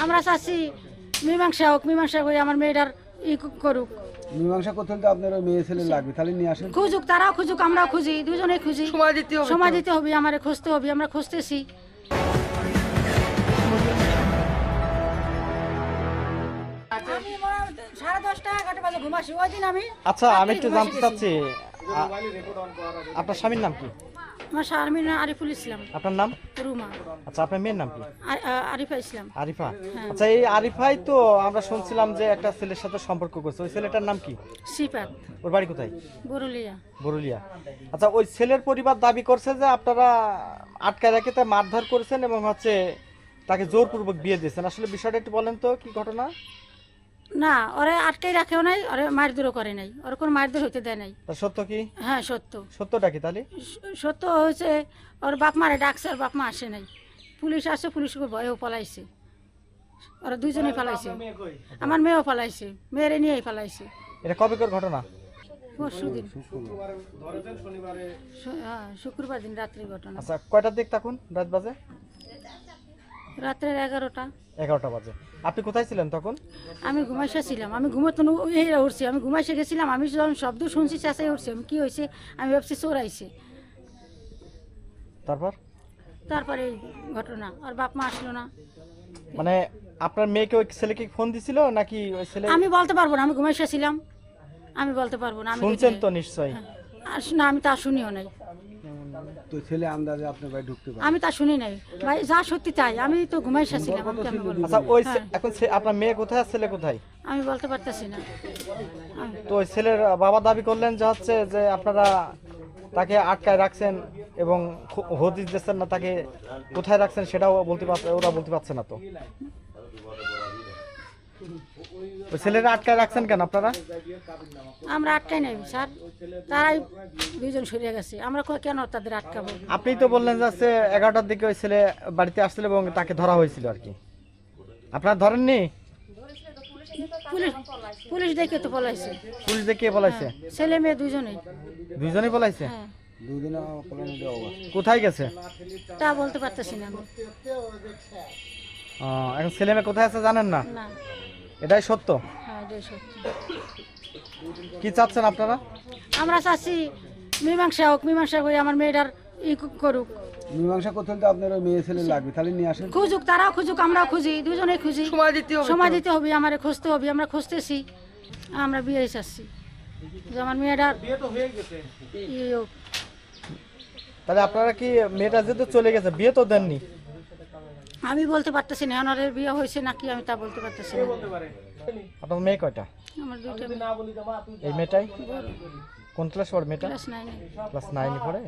আমরা চাচ্ছি মীমাংসা হোক, মীমাংসা করে আমার মেয়েটার করুক। মীমাংসা করতে হলে তো আপনার ওই মেয়ে ছেলে লাগবে, তাহলে নিয়ে আসেন। খুঁজুক, তারাও খুঁজুক, আমরাও খুঁজি, দুজনে খুঁজি। সময় দিতে হবে, আমারে খুঁজতে হবে, আমরা খুঁজতেছি। সাড়ে 10টা 11টা বাজে ঘুমাসি ওই দিন আমি। আচ্ছা, আমি একটু জানতে চাচ্ছি আপনার স্বামীর নাম কি? আমার স্বামীর নাম আরিফুল ইসলাম। আপনার নাম? রুমা। আচ্ছা, আপনার মেয়ের নাম কি? আরিফা ইসলাম। আরিফা। আচ্ছা, এই আরিফাই তো আমরা শুনছিলাম যে একটা ছেলের সাথে সম্পর্ক করছে, ওই ছেলেটার নাম কি? সিপাত। ওর বাড়ি কোথায়? বরুলিয়া। বরুলিয়া। আচ্ছা, ওই ছেলের পরিবার দাবি করছে যে আপনারা আটকায় রেখে তা মারধর করেছেন এবং হচ্ছে তাকে জোরপূর্বক বিয়ে দিয়েছেন। আসলে বিষয়টা একটু বলেন তো, কি ঘটনা? না, ওরে আটকাই রাখেও নাই, ওরে মারধরও করে নাই, ওর কোনো মারধর হইতে দেয় নাই। তা সত্য কি? হ্যাঁ সত্য। সত্যটা কি তাহলে? সত্য হয়েছে ওর বাপ মারে ডাকছে, ওর বাপ মা আসে নাই। পুলিশ আসে, পুলিশকে ভয়েও পালাইছে, ওরা দুইজনেই পালাইছে। আমার মেয়েও পালাইছে, মেয়েরে নিয়েই পালাইছে। এটা কবেকার ঘটনা? পরশু দিন, শুক্রবার দিন রাত্রির ঘটনা। আচ্ছা, কয়টার দিক তখন রাত বাজে? রাত্রের 11টা। 11টা বাজে। আপনি কোথায় ছিলেন তখন? আমি ঘুমাইসা ছিলাম, আমি ঘুমোতে উঠছি, আমি ঘুমাইসে গেছিলাম। আমি যখন শব্দ শুনছি চেঁচাই উঠছি, আমি কি হয়েছে আমি ভাবছি চোর আইছে। তারপরে এই ঘটনা, আর বাপ মা আসলো না। মানে আপনার মেয়েকে ওই ছেলেকে ফোন দিছিল নাকি ওই ছেলে? আমি বলতে পারবো না, আমি ঘুমাইসা ছিলাম, আমি বলতে পারবো না। আমি শুনছেন তো নিশ্চয়ই? না, আমি তা শুনিও নাই। তো ছেলে আন্দাজে আপনার বাড়ি ঢুকতে পারে? আমি তা শুনি নাই ভাই, যা সত্যি তাই, আমি তো ঘুমাইসা ছিলাম। আমি কেমন বলবো? আচ্ছা, ওই এখন আপনার মেয়ে কোথায় আর ছেলে কোথায়? আমি বলতে পারতেছি না। তো ওই ছেলের বাবা দাবি করলেন যে হচ্ছে যে আপনারা তাকে আটকায় রাখছেন এবং হদিস দিচ্ছেন না, তাকে কোথায় রাখছেন সেটাও বলতে পারছে, ওরা বলতে পারছে না। তো ওই ছেলেরা আটকায় রাখছেন কেন আপনারা? আমরা আটকাই নাই স্যার, তারাই দুইজন সরিয়ে গেছে, আমরা কেন তাদের আটকাবো? আপনি তো বললেন যে হচ্ছে 11টার দিকে ওই ছেলে বাড়িতে আসছিল এবং তাকে ধরা হয়েছিল আর কি, আপনারা ধরেননি? পুলিশ দেখে তো পলাইছে। পুলিশ দেখে বলাইছে? ছেলে মেয়ে দুইজনেই। দুইজনেই বলাইছে? হ্যাঁ। দুদিন পলানো দেওয়া হবে। কোথায় গেছে তা বলতে পারতেছি না আমি। এখন ছেলে মেয়ে কোথায় আছে জানেন না? না। এটাই সত্য? হ্যাঁ, এটাই সত্যি। কি চাচ্ছেন আপনারা? আমরা চাচ্ছি মীমাংসা হোক, মীমাংসা করে আমার মেয়েটার করুক। মীমাংসা করতে হলে তো আপনার ওই মেয়ে ছেলে লাগবে, তাহলে নিয়ে আসেন। খুঁজুক, তারাও খুঁজুক, আমরাও খুঁজি, দুজনেই খুঁজি। সময় দিতে হবে, আমারে খুঁজতে হবে, আমরা খুঁজতেছি। আমরা বিয়ে চাচ্ছি যে আমার মেয়েটার ইয়ে হোক। তাহলে আপনারা কি, মেয়েটা যেহেতু চলে গেছে, বিয়ে তো দেননি? আমি বলতে পারতেছি না ওনারের বিয়ে হয়েছে নাকি, আমি তা বলতে পারতেছি না। আপনার মেয়ে কয়টা? আমার দুইটা মেয়ে। এই মেয়েটাই কোন ক্লাস পড়ে? মেয়েটা ক্লাস 9 ক্লাস 9 পড়ে।